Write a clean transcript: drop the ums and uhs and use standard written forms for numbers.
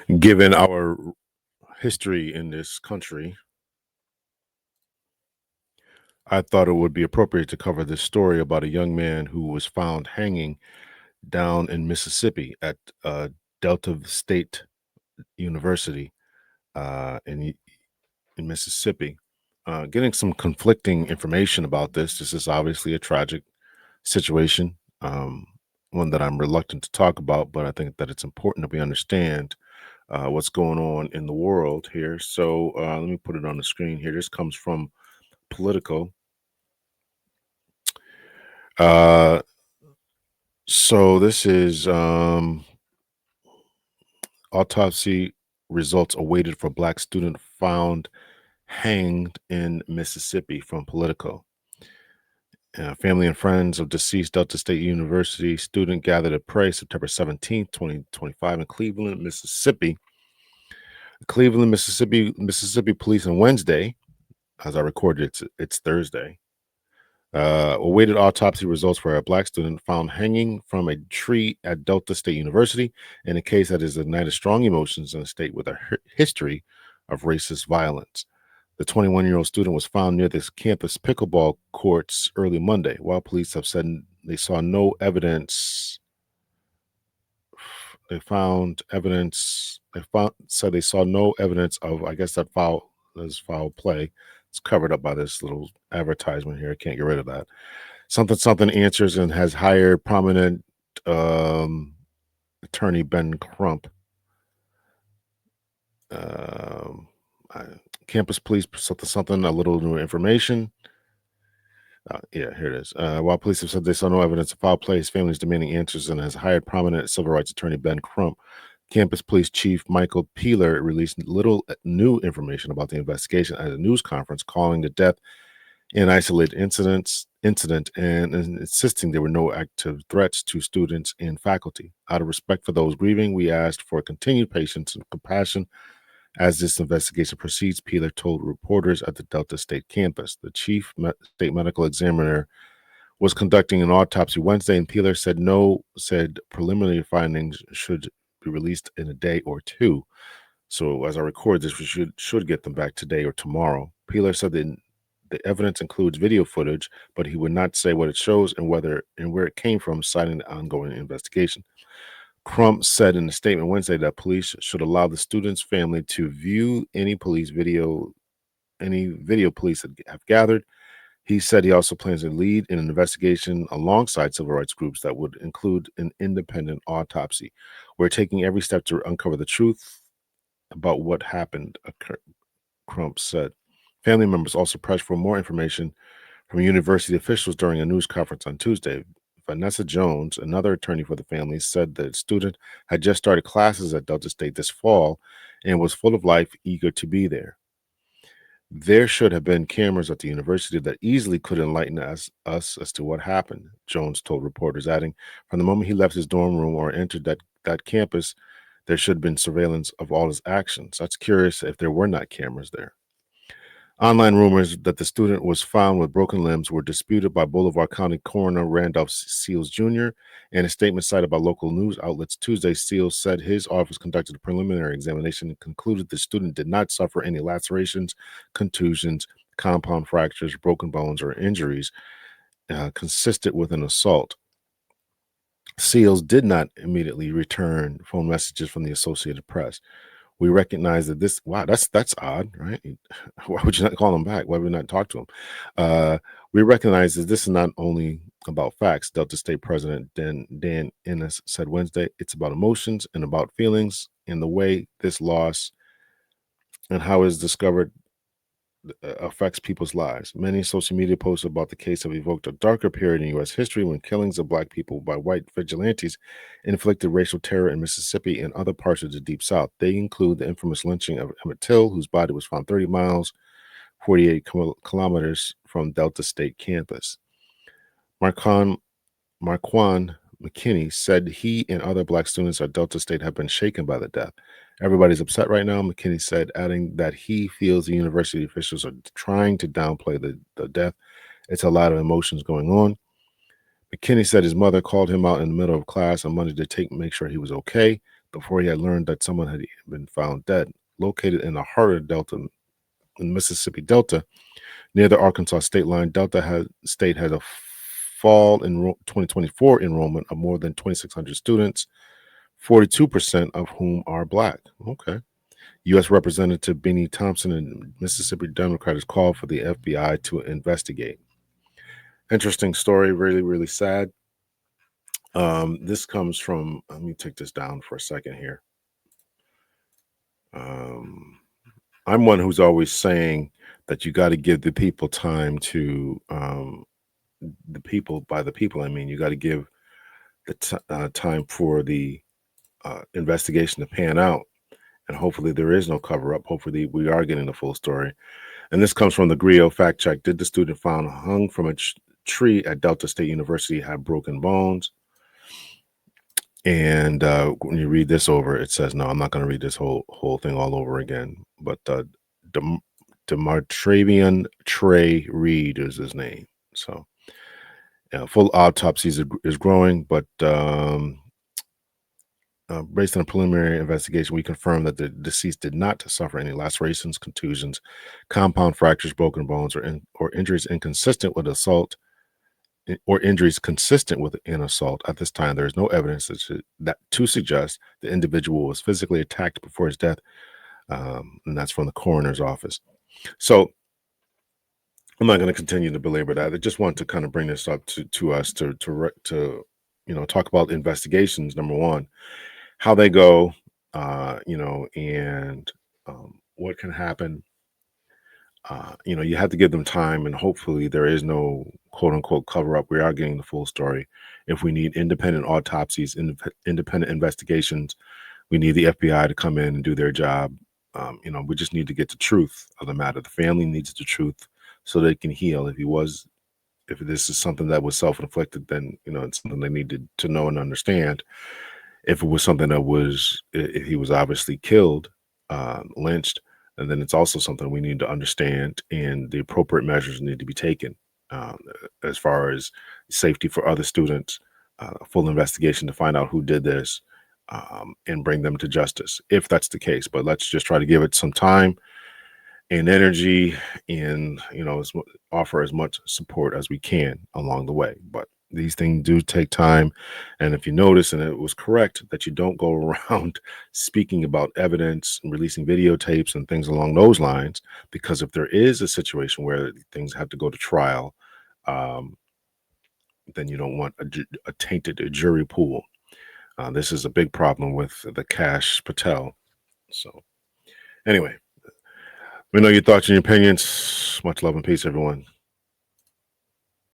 Given our history in this country, I thought it would be appropriate to cover this story about a young man who was found hanging down in Mississippi at Delta State University in Mississippi. Getting some conflicting information about this. This is obviously a tragic situation, one that I'm reluctant to talk about, but I think that it's important that we understand what's going on in the world here. So let me put it on the screen here. This comes from Politico. Uh, so this is autopsy results awaited for Black student found hanged in Mississippi from Politico. Family and friends of deceased Delta State University student gathered to pray September 17th, 2025 in Cleveland, Mississippi. Mississippi police on Wednesday, as I recorded, it's Thursday, awaited autopsy results for a Black student found hanging from a tree at Delta State University in a case that has ignited strong emotions in a state with a history of racist violence. The 21-year-old student was found near this campus pickleball courts early Monday, while police have said they saw no evidence. They found evidence. Said they saw no evidence of, I guess, that foul play. It's covered up by this little advertisement here. I can't get rid of that. Something answers and has hired prominent attorney Ben Crump. Campus police, something, a little new information. Yeah, here it is. While police have said they saw no evidence of foul play, his family is demanding answers and has hired prominent civil rights attorney Ben Crump. Campus Police Chief Michael Peeler released little new information about the investigation at a news conference, calling the death an isolated incident and insisting there were no active threats to students and faculty. Out of respect for those grieving, we asked for continued patience and compassion as this investigation proceeds, Peeler told reporters at the Delta State campus. The chief state medical examiner was conducting an autopsy Wednesday, and Peeler said preliminary findings should be released in a day or two. So as I record this, we should get them back today or tomorrow. Peeler said that the evidence includes video footage, but he would not say what it shows and where it came from, citing the ongoing investigation. Crump said in a statement Wednesday that police should allow the student's family to view any video police have gathered. He said he also plans to lead in an investigation alongside civil rights groups that would include an independent autopsy. We're taking every step to uncover the truth about what happened, Crump said. Family members also pressed for more information from university officials during a news conference on Tuesday. Vanessa Jones, another attorney for the family, said the student had just started classes at Delta State this fall and was full of life, eager to be there. There should have been cameras at the university that easily could enlighten us as to what happened, Jones told reporters, adding, from the moment he left his dorm room or entered that campus, there should have been surveillance of all his actions. That's curious if there were not cameras there. Online rumors that the student was found with broken limbs were disputed by Boulevard County Coroner Randolph Seals Jr. In a statement cited by local news outlets Tuesday, Seals said his office conducted a preliminary examination and concluded the student did not suffer any lacerations, contusions, compound fractures, broken bones, or injuries consistent with an assault. Seals did not immediately return phone messages from the Associated Press. We recognize that that's odd, right? Why would you not call him back? Why would we not talk to him? We recognize that this is not only about facts. Delta State President Dan Ennis said Wednesday, it's about emotions and about feelings and the way this loss and how it's discovered affects people's lives. Many social media posts about the case have evoked a darker period in U.S. history when killings of Black people by white vigilantes inflicted racial terror in Mississippi and other parts of the Deep South. They include the infamous lynching of Emmett Till, whose body was found 30 miles, 48 kilometers from Delta State campus. Marquand McKinney said he and other Black students at Delta State have been shaken by the death. Everybody's upset right now, McKinney said, adding that he feels the university officials are trying to downplay the death. It's a lot of emotions going on. McKinney said his mother called him out in the middle of class on Monday to make sure he was okay. before he had learned that someone had been found dead. Located in the heart of the Delta, in Mississippi Delta, near the Arkansas state line, State had a fall in 2024 enrollment of more than 2,600 students, 42% of whom are Black. Okay. U.S. Representative Benny Thompson and Mississippi Democrats called for the FBI to investigate. Interesting story, really, really sad. This comes from, let me take this down for a second here. I'm one who's always saying that you got to give the people time to, the people, by the people, I mean, you got to give the time for the investigation to pan out. And hopefully there is no cover up. Hopefully we are getting the full story. And this comes from the Griot fact check. Did the student found hung from a tree at Delta State University have broken bones? And when you read this over, it says, no, I'm not going to read this whole thing all over again. But Demartravian Trye Rdrd is his name. So full autopsies is growing, but based on a preliminary investigation, we confirmed that the deceased did not suffer any lacerations, contusions, compound fractures, broken bones, or injuries inconsistent with assault, or injuries consistent with an assault. At this time, there is no evidence to suggest the individual was physically attacked before his death, and that's from the coroner's office. So I'm not going to continue to belabor that. I just want to kind of bring this up to us to talk about investigations. Number one, how they go, and what can happen. You have to give them time, and hopefully there is no quote unquote cover up. We are getting the full story. If we need independent autopsies, independent investigations, we need the FBI to come in and do their job. We just need to get the truth of the matter. The family needs the truth so they can heal. If this is something that was self-inflicted, then it's something they needed to know and understand. If it was something if he was obviously killed, lynched, and then it's also something we need to understand, and the appropriate measures need to be taken as far as safety for other students, a full investigation to find out who did this, and bring them to justice, if that's the case. But let's just try to give it some time and energy, and offer as much support as we can along the way. But these things do take time, and if you notice, and it was correct, that you don't go around speaking about evidence and releasing videotapes and things along those lines, because if there is a situation where things have to go to trial, then you don't want a tainted jury pool. This is a big problem with the Cash Patel. So anyway, we know your thoughts and your opinions. Much love and peace, everyone.